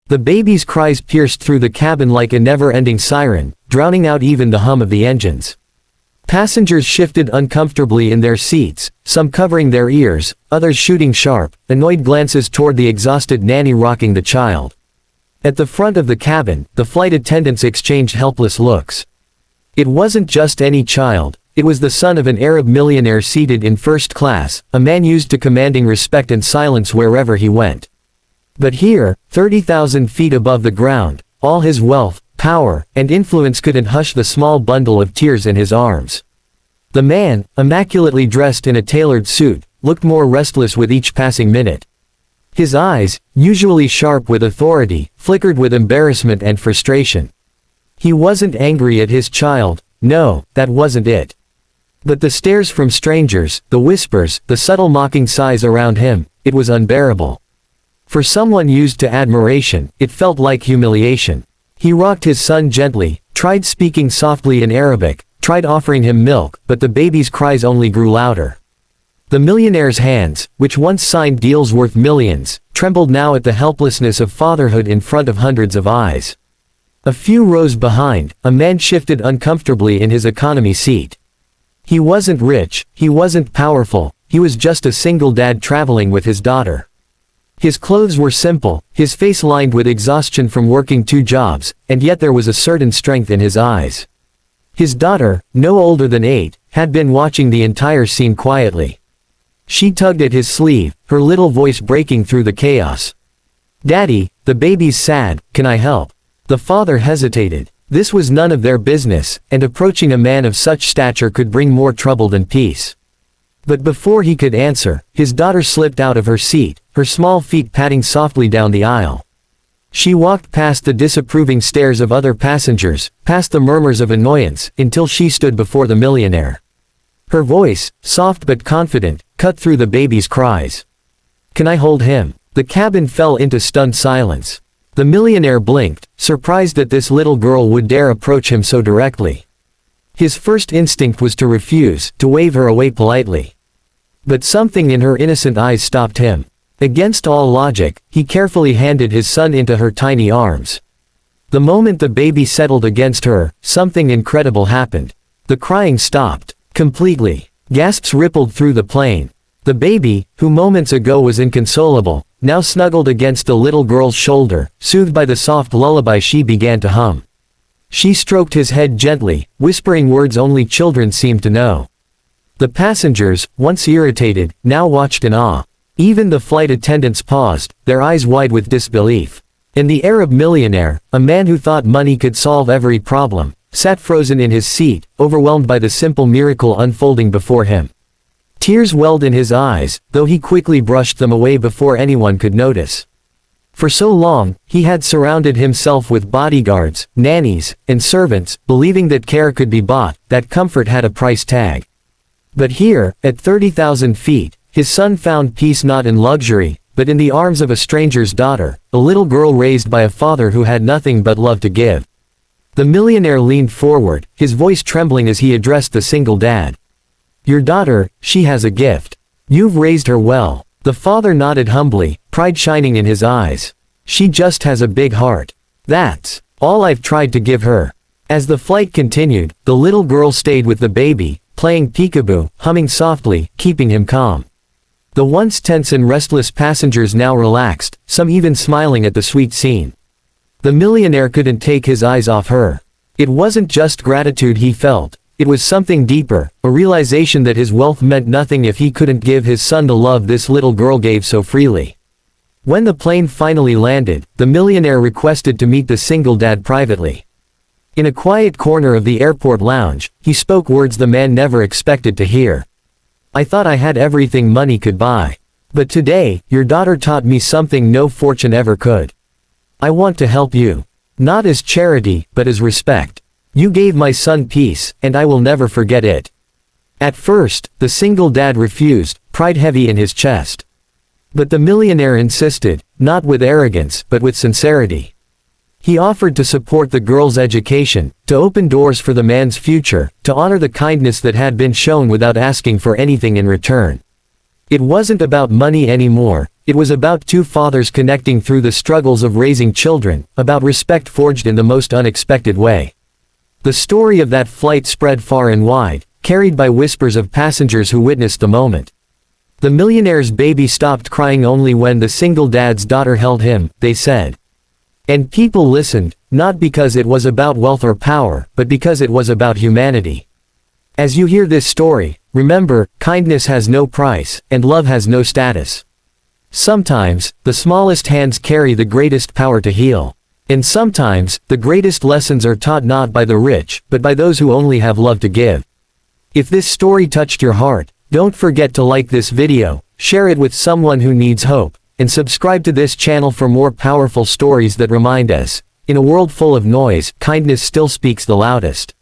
The baby's cries pierced through the cabin like a never-ending siren, drowning out even the hum of the engines. Passengers shifted uncomfortably in their seats, some covering their ears, others shooting sharp, annoyed glances toward the exhausted nanny rocking the child. At the front of the cabin, the flight attendants exchanged helpless looks. It wasn't just any child, it was the son of an Arab millionaire seated in first class, a man used to commanding respect and silence wherever he went. But here, 30,000 feet above the ground, all his wealth, power, and influence couldn't hush the small bundle of tears in his arms. The man, immaculately dressed in a tailored suit, looked more restless with each passing minute. His eyes, usually sharp with authority, flickered with embarrassment and frustration. He wasn't angry at his child, no, that wasn't it. But the stares from strangers, the whispers, the subtle mocking sighs around him, it was unbearable. For someone used to admiration, it felt like humiliation. He rocked his son gently, tried speaking softly in Arabic, tried offering him milk, but the baby's cries only grew louder. The millionaire's hands, which once signed deals worth millions, trembled now at the helplessness of fatherhood in front of hundreds of eyes. A few rows behind, a man shifted uncomfortably in his economy seat. He wasn't rich, he wasn't powerful, he was just a single dad traveling with his daughter. His clothes were simple, his face lined with exhaustion from working 2 jobs, and yet there was a certain strength in his eyes. His daughter, no older than 8, had been watching the entire scene quietly. She tugged at his sleeve, her little voice breaking through the chaos. "Daddy, the baby's sad, can I help?" The father hesitated. This was none of their business, and approaching a man of such stature could bring more trouble than peace. But before he could answer, his daughter slipped out of her seat, her small feet patting softly down the aisle. She walked past the disapproving stares of other passengers, past the murmurs of annoyance, until she stood before the millionaire. Her voice, soft but confident, cut through the baby's cries. "Can I hold him?" The cabin fell into stunned silence. The millionaire blinked, surprised that this little girl would dare approach him so directly. His first instinct was to refuse, to wave her away politely. But something in her innocent eyes stopped him. Against all logic, he carefully handed his son into her tiny arms. The moment the baby settled against her, something incredible happened. The crying stopped. Completely. Gasps rippled through the plane. The baby, who moments ago was inconsolable, now snuggled against the little girl's shoulder, soothed by the soft lullaby she began to hum. She stroked his head gently, whispering words only children seemed to know. The passengers, once irritated, now watched in awe. Even the flight attendants paused, their eyes wide with disbelief. And the Arab millionaire, a man who thought money could solve every problem, sat frozen in his seat, overwhelmed by the simple miracle unfolding before him. Tears welled in his eyes, though he quickly brushed them away before anyone could notice. For so long, he had surrounded himself with bodyguards, nannies, and servants, believing that care could be bought, that comfort had a price tag. But here, at 30,000 feet, his son found peace not in luxury, but in the arms of a stranger's daughter, a little girl raised by a father who had nothing but love to give. The millionaire leaned forward, his voice trembling as he addressed the single dad. "Your daughter, she has a gift. You've raised her well." The father nodded humbly, pride shining in his eyes. "She just has a big heart. That's all I've tried to give her." As the flight continued, the little girl stayed with the baby, playing peekaboo, humming softly, keeping him calm. The once tense and restless passengers now relaxed, some even smiling at the sweet scene. The millionaire couldn't take his eyes off her. It wasn't just gratitude he felt, it was something deeper, a realization that his wealth meant nothing if he couldn't give his son the love this little girl gave so freely. When the plane finally landed, the millionaire requested to meet the single dad privately. In a quiet corner of the airport lounge, he spoke words the man never expected to hear. "I thought I had everything money could buy. But today, your daughter taught me something no fortune ever could. I want to help you. Not as charity, but as respect. You gave my son peace, and I will never forget it." At first, the single dad refused, pride heavy in his chest. But the millionaire insisted, not with arrogance, but with sincerity. He offered to support the girl's education, to open doors for the man's future, to honor the kindness that had been shown without asking for anything in return. It wasn't about money anymore, It was about two fathers connecting through the struggles of raising children, about respect forged in the most unexpected way. The story of that flight spread far and wide, carried by whispers of passengers who witnessed the moment. The millionaire's baby stopped crying only when the single dad's daughter held him, they said. And people listened, not because it was about wealth or power, but because it was about humanity. As you hear this story, remember, kindness has no price, and love has no status. Sometimes, the smallest hands carry the greatest power to heal. And sometimes, the greatest lessons are taught not by the rich, but by those who only have love to give. If this story touched your heart, don't forget to like this video, share it with someone who needs hope, and subscribe to this channel for more powerful stories that remind us, in a world full of noise, kindness still speaks the loudest.